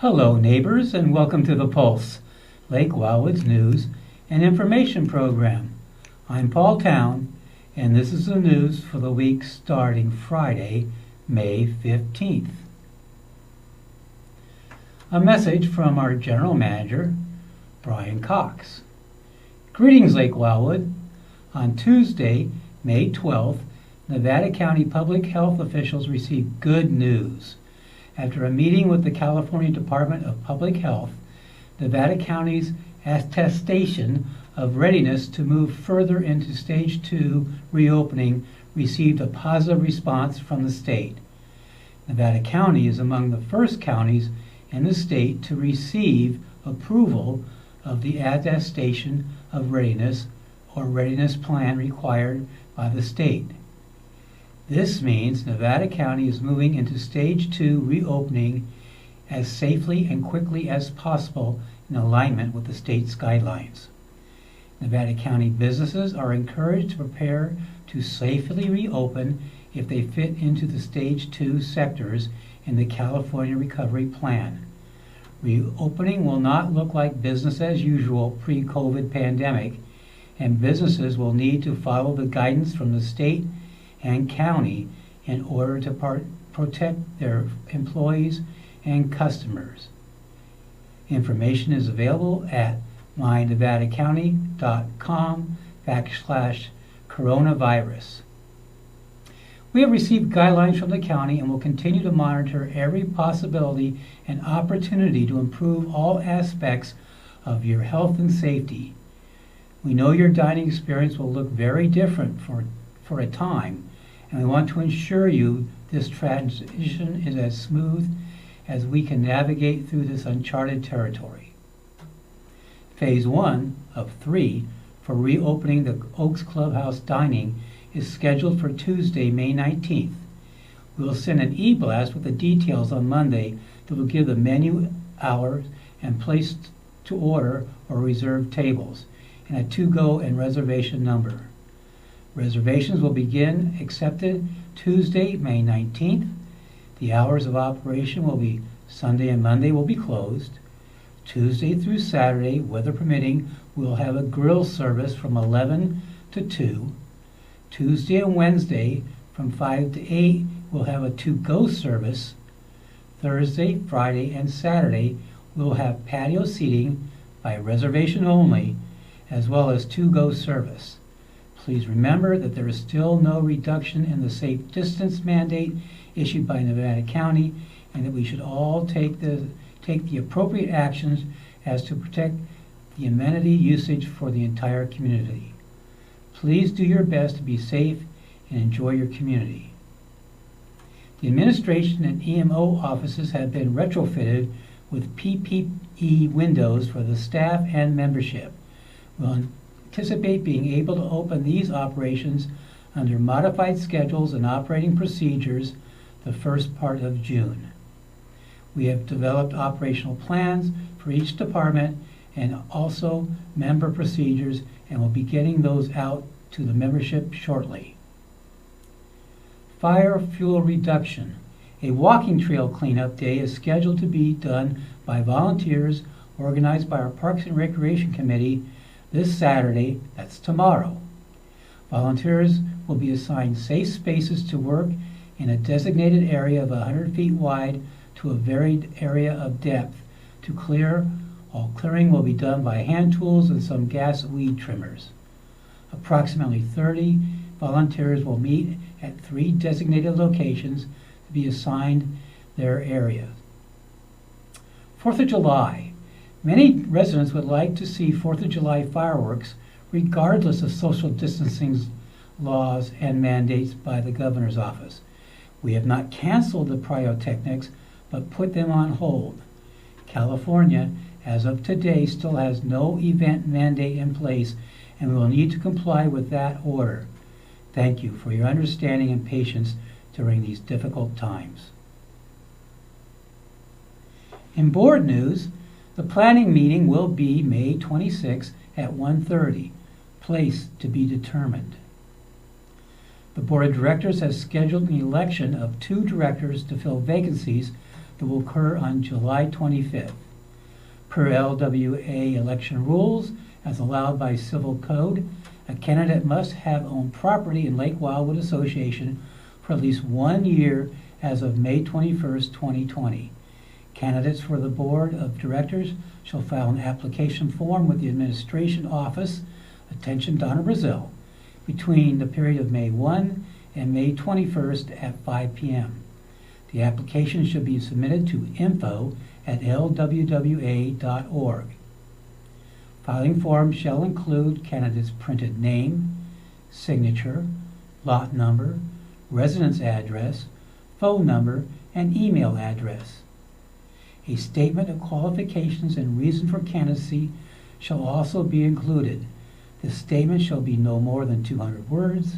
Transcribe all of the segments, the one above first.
Hello, neighbors, and welcome to The Pulse, Lake Wildwood's news and information program. I'm Paul Town, and this is the news for the week starting Friday, May 15th. A message from our General Manager, Brian Cox. Greetings, Lake Wildwood. On Tuesday, May 12th, Nevada County public health officials received good news. After a meeting with the California Department of Public Health, Nevada County's attestation of readiness to move further into Stage 2 reopening received a positive response from the state. Nevada County is among the first counties in the state to receive approval of the attestation of readiness or readiness plan required by the state. This means Nevada County is moving into Stage 2 reopening as safely and quickly as possible in alignment with the state's guidelines. Nevada County businesses are encouraged to prepare to safely reopen if they fit into the Stage 2 sectors in the California Recovery Plan. Reopening will not look like business as usual pre-COVID pandemic, and businesses will need to follow the guidance from the state and county in order to protect their employees and customers. Information is available at mynevadacounty.com/coronavirus. We have received guidelines from the county and will continue to monitor every possibility and opportunity to improve all aspects of your health and safety. We know your dining experience will look very different for a time, and we want to ensure you this transition is as smooth as we can navigate through this uncharted territory. Phase 1 of 3 for reopening the Oaks Clubhouse dining is scheduled for Tuesday, May 19th. We will send an e-blast with the details on Monday that will give the menu, hours, and place to order or reserve tables, and a to-go and reservation number. Reservations will begin accepted Tuesday, May 19th. The hours of operation will be Sunday and Monday will be closed. Tuesday through Saturday, weather permitting, we'll have a grill service from 11 to 2. Tuesday and Wednesday from 5 to 8, we'll have a to-go service. Thursday, Friday, and Saturday, we'll have patio seating by reservation only, as well as to-go service. Please remember that there is still no reduction in the safe distance mandate issued by Nevada County, and that we should all take the appropriate actions as to protect the amenity usage for the entire community. Please do your best to be safe and enjoy your community. The administration and EMO offices have been retrofitted with PPE windows for the staff and membership. We'll anticipate being able to open these operations under modified schedules and operating procedures the first part of June. We have developed operational plans for each department and also member procedures, and will be getting those out to the membership shortly. Fire fuel reduction. A walking trail cleanup day is scheduled to be done by volunteers organized by our Parks and Recreation Committee this Saturday, that's tomorrow. Volunteers will be assigned safe spaces to work in a designated area of 100 feet wide to a varied area of depth to clear. All clearing will be done by hand tools and some gas weed trimmers. Approximately 30 volunteers will meet at 3 designated locations to be assigned their area. 4th of July. Many residents would like to see 4th of July fireworks regardless of social distancing laws and mandates by the governor's office. We have not canceled the pyrotechnics, but put them on hold. California, as of today, still has no event mandate in place, and we will need to comply with that order. Thank you for your understanding and patience during these difficult times. In board news, the planning meeting will be May 26 at 1:30, place to be determined. The Board of Directors has scheduled an election of 2 directors to fill vacancies It will occur on July 25th. Per LWA election rules, as allowed by Civil Code, a candidate must have owned property in Lake Wildwood Association for at least 1 year as of May 21st, 2020. Candidates for the Board of Directors shall file an application form with the Administration Office, attention Donna Brazil, between the period of May 1 and May 21st at 5 p.m. The application should be submitted to info@lwwa.org. Filing forms shall include candidate's printed name, signature, lot number, residence address, phone number, and email address. A statement of qualifications and reason for candidacy shall also be included. This statement shall be no more than 200 words.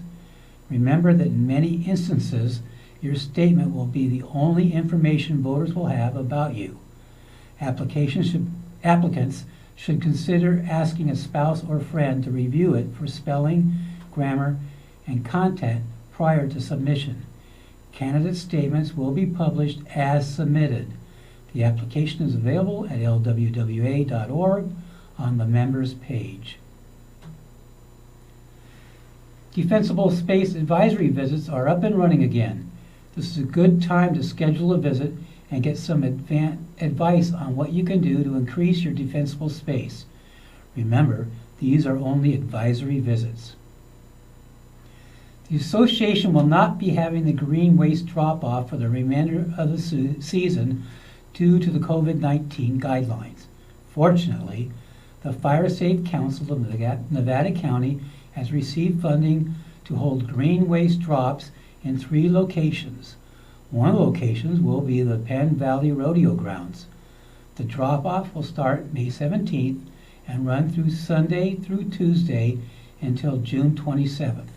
Remember that in many instances, your statement will be the only information voters will have about you. Applicants should consider asking a spouse or friend to review it for spelling, grammar, and content prior to submission. Candidate statements will be published as submitted. The application is available at lwwa.org on the members page. Defensible Space Advisory visits are up and running again. This is a good time to schedule a visit and get some advice on what you can do to increase your defensible space. Remember, these are only advisory visits. The association will not be having the green waste drop-off for the remainder of the season due to the COVID-19 guidelines. Fortunately, the Fire Safe Council of Nevada County has received funding to hold green waste drops in 3 locations. One of the locations will be the Penn Valley Rodeo Grounds. The drop-off will start May 17th and run through Sunday through Tuesday until June 27th.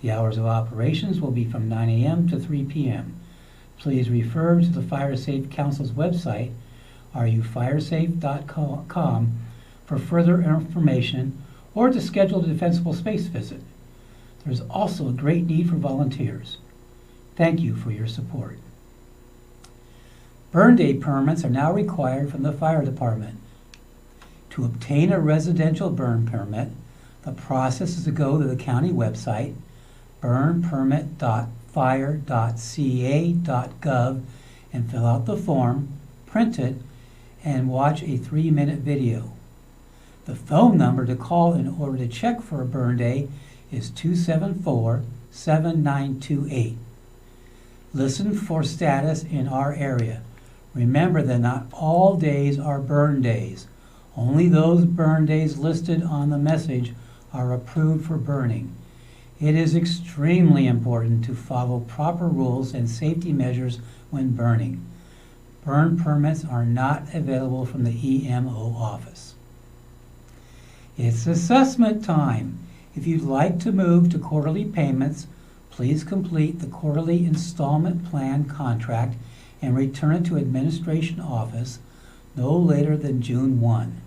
The hours of operations will be from 9 a.m. to 3 p.m. Please refer to the Fire Safe Council's website, rufiresafe.com, for further information or to schedule a defensible space visit. There is also a great need for volunteers. Thank you for your support. Burn day permits are now required from the fire department. To obtain a residential burn permit, the process is to go to the county website, burnpermit.fire.ca.gov, and fill out the form, print it, and watch a 3-minute video. The phone number to call in order to check for a burn day is 274-7928. Listen for status in our area. Remember that not all days are burn days. Only those burn days listed on the message are approved for burning. It is extremely important to follow proper rules and safety measures when burning. Burn permits are not available from the EMO office. It's assessment time. If you'd like to move to quarterly payments, please complete the quarterly installment plan contract and return it to Administration Office no later than June 1.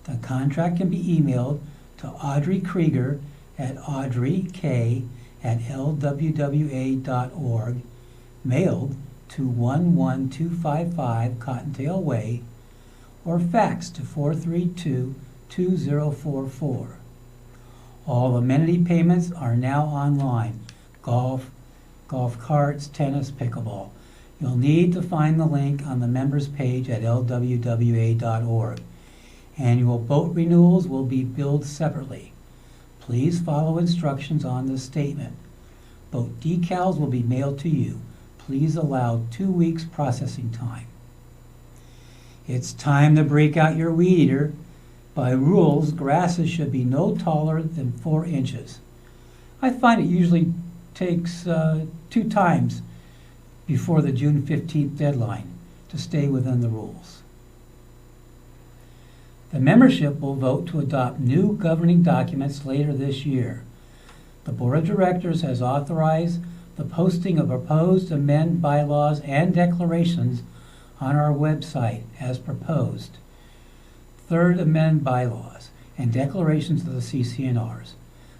The contract can be emailed to Audrey Krieger at audreyk@lwwa.org, mailed to 11255 Cottontail Way, or fax to 432-2044. All amenity payments are now online: golf carts, tennis, pickleball. You'll need to find the link on the members page at lwwa.org. Annual boat renewals will be billed separately. Please follow instructions on this statement. Boat decals will be mailed to you. Please allow 2 weeks processing time. It's time to break out your weed eater. By rules, grasses should be no taller than 4 inches. I find it usually takes 2 times before the June 15th deadline to stay within the rules. The membership will vote to adopt new governing documents later this year. The Board of Directors has authorized the posting of proposed amend bylaws and declarations on our website as proposed. Third amend bylaws and declarations of the CCNRs.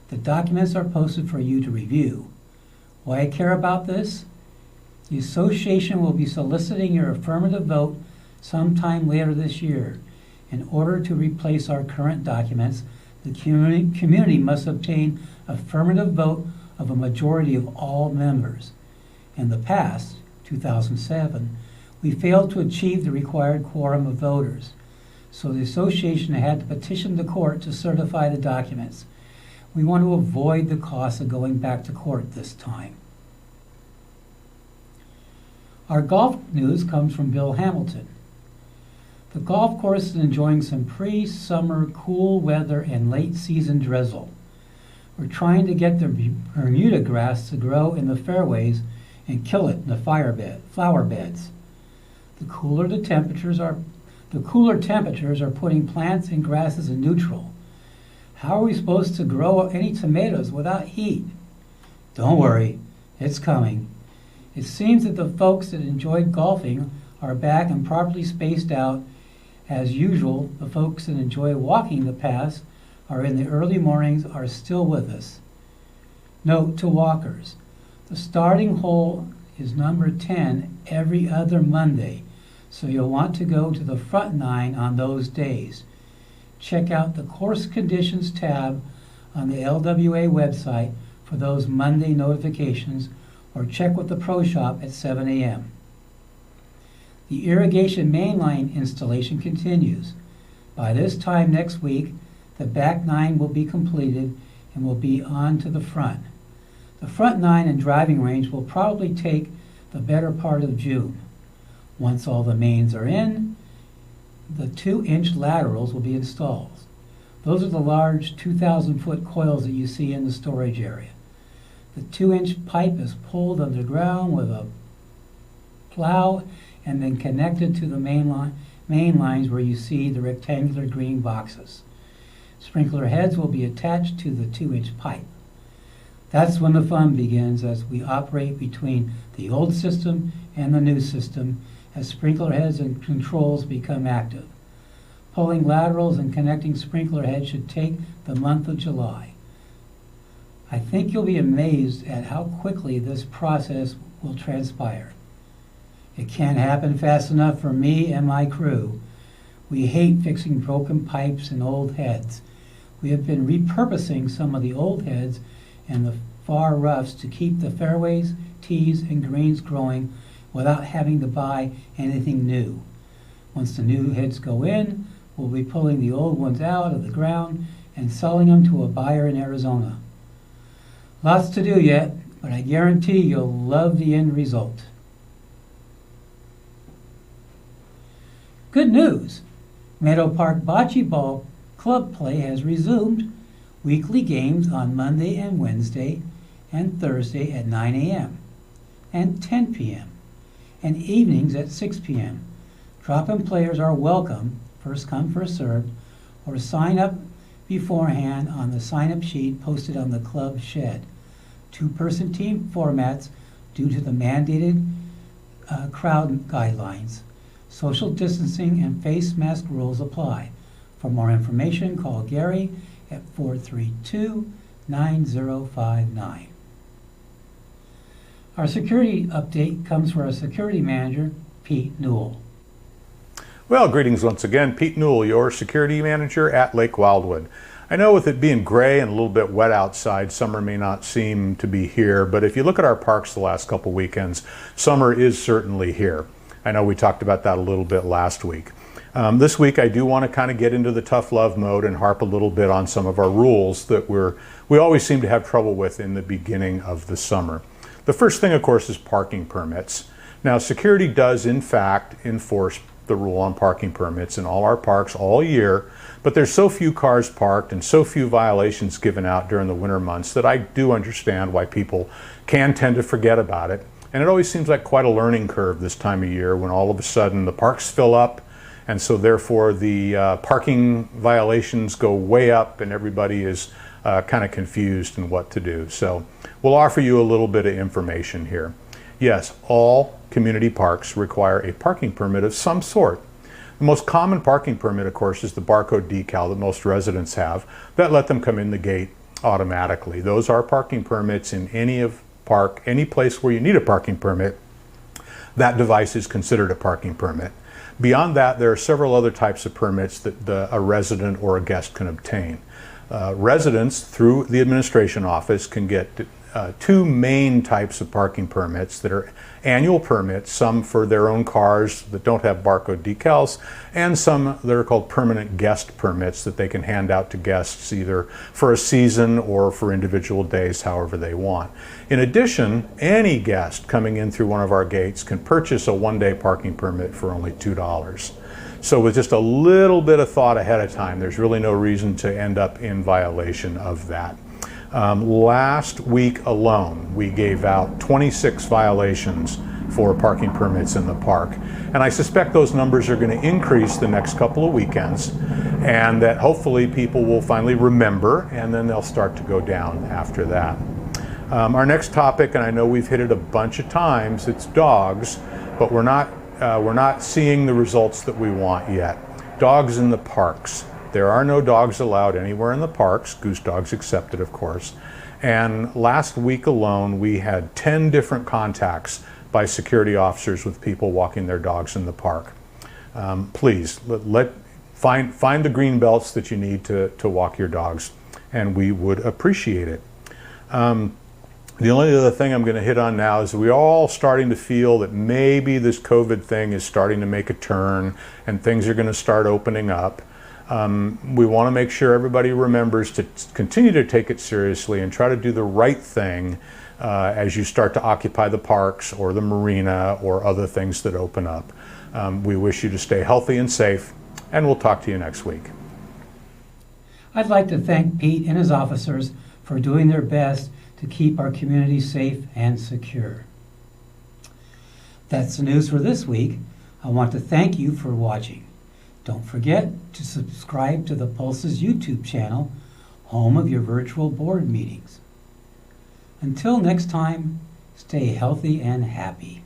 The documents are posted for you to review. Why I care about this? The association will be soliciting your affirmative vote sometime later this year. In order to replace our current documents, the community must obtain affirmative vote of a majority of all members. In the past, 2007, we failed to achieve the required quorum of voters, so the association had to petition the court to certify the documents. We want to avoid the cost of going back to court this time. Our golf news comes from Bill Hamilton. The golf course is enjoying some pre-summer cool weather and late season drizzle. We're trying to get the Bermuda grass to grow in the fairways and kill it in the flower beds. The cooler temperatures are putting plants and grasses in neutral. How are we supposed to grow any tomatoes without heat? Don't worry, it's coming. It seems that the folks that enjoyed golfing are back and properly spaced out. As usual, the folks that enjoy walking the paths are in the early mornings are still with us. Note to walkers, the starting hole is number 10 every other Monday, so you'll want to go to the front 9 on those days. Check out the course conditions tab on the LWA website for those Monday notifications, or check with the pro shop at 7 a.m. The irrigation mainline installation continues. By this time next week, the back 9 will be completed and will be on to the front. The front 9 and driving range will probably take the better part of June. Once all the mains are in, the 2-inch laterals will be installed. Those are the large 2,000-foot coils that you see in the storage area. The 2-inch pipe is pulled underground with a plow and then connected to the main lines where you see the rectangular green boxes. Sprinkler heads will be attached to the 2-inch pipe. That's when the fun begins, as we operate between the old system and the new system as sprinkler heads and controls become active. Pulling laterals and connecting sprinkler heads should take the month of July. I think you'll be amazed at how quickly this process will transpire. It can't happen fast enough for me and my crew. We hate fixing broken pipes and old heads. We have been repurposing some of the old heads and the far roughs to keep the fairways, tees, and greens growing without having to buy anything new. Once the new heads go in, we'll be pulling the old ones out of the ground and selling them to a buyer in Arizona. Lots to do yet, but I guarantee you'll love the end result. Good news! Meadow Park Bocce Ball Club play has resumed. Weekly games on Monday and Wednesday and Thursday at 9 a.m. and 10 p.m. and evenings at 6 p.m. Drop-in players are welcome, first come, first served, or sign up beforehand on the sign-up sheet posted on the club shed. 2-person team formats due to the mandated crowd guidelines. Social distancing and face mask rules apply. For more information, call Gary at 432-9059. Our security update comes from our security manager, Pete Newell. Well, greetings once again. Pete Newell, your security manager at Lake Wildwood. I know with it being gray and a little bit wet outside, summer may not seem to be here, but if you look at our parks the last couple weekends, summer is certainly here. I know we talked about that a little bit last week. This week I do want to kind of get into the tough love mode and harp a little bit on some of our rules that we always seem to have trouble with in the beginning of the summer. The first thing, of course, is parking permits. Now, security does in fact enforce the rule on parking permits in all our parks all year, but there's so few cars parked and so few violations given out during the winter months that I do understand why people can tend to forget about it. And it always seems like quite a learning curve this time of year when all of a sudden the parks fill up, and so therefore the parking violations go way up and everybody is kind of confused in what to do. So we'll offer you a little bit of information here. Yes, all community parks require a parking permit of some sort. The most common parking permit, of course, is the barcode decal that most residents have that let them come in the gate automatically. Those are parking permits in any place where you need a parking permit that device is considered a parking permit. Beyond that, there are several other types of permits that a resident or a guest can obtain. Residents, through the administration office, can get two main types of parking permits that are annual permits, some for their own cars that don't have barcode decals, and some that are called permanent guest permits that they can hand out to guests either for a season or for individual days, however they want. In addition, any guest coming in through one of our gates can purchase a one-day parking permit for only $2. So with just a little bit of thought ahead of time, there's really no reason to end up in violation of that. Last week alone, we gave out 26 violations for parking permits in the park. And I suspect those numbers are going to increase the next couple of weekends, and that hopefully people will finally remember, and then they'll start to go down after that. Our next topic, and I know we've hit it a bunch of times, it's dogs, but we're not seeing the results that we want yet. Dogs in the parks. There are no dogs allowed anywhere in the parks, goose dogs accepted, of course. And last week alone, we had 10 different contacts by security officers with people walking their dogs in the park. Please, find the green belts that you need to walk your dogs, and we would appreciate it. The only other thing I'm going to hit on now is we're all starting to feel that maybe this COVID thing is starting to make a turn and things are going to start opening up. We want to make sure everybody remembers to continue to take it seriously and try to do the right thing as you start to occupy the parks or the marina or other things that open up. We wish you to stay healthy and safe, and we'll talk to you next week. I'd like to thank Pete and his officers for doing their best to keep our community safe and secure. That's the news for this week. I want to thank you for watching. Don't forget to subscribe to the Pulse's YouTube channel, home of your virtual board meetings. Until next time, stay healthy and happy.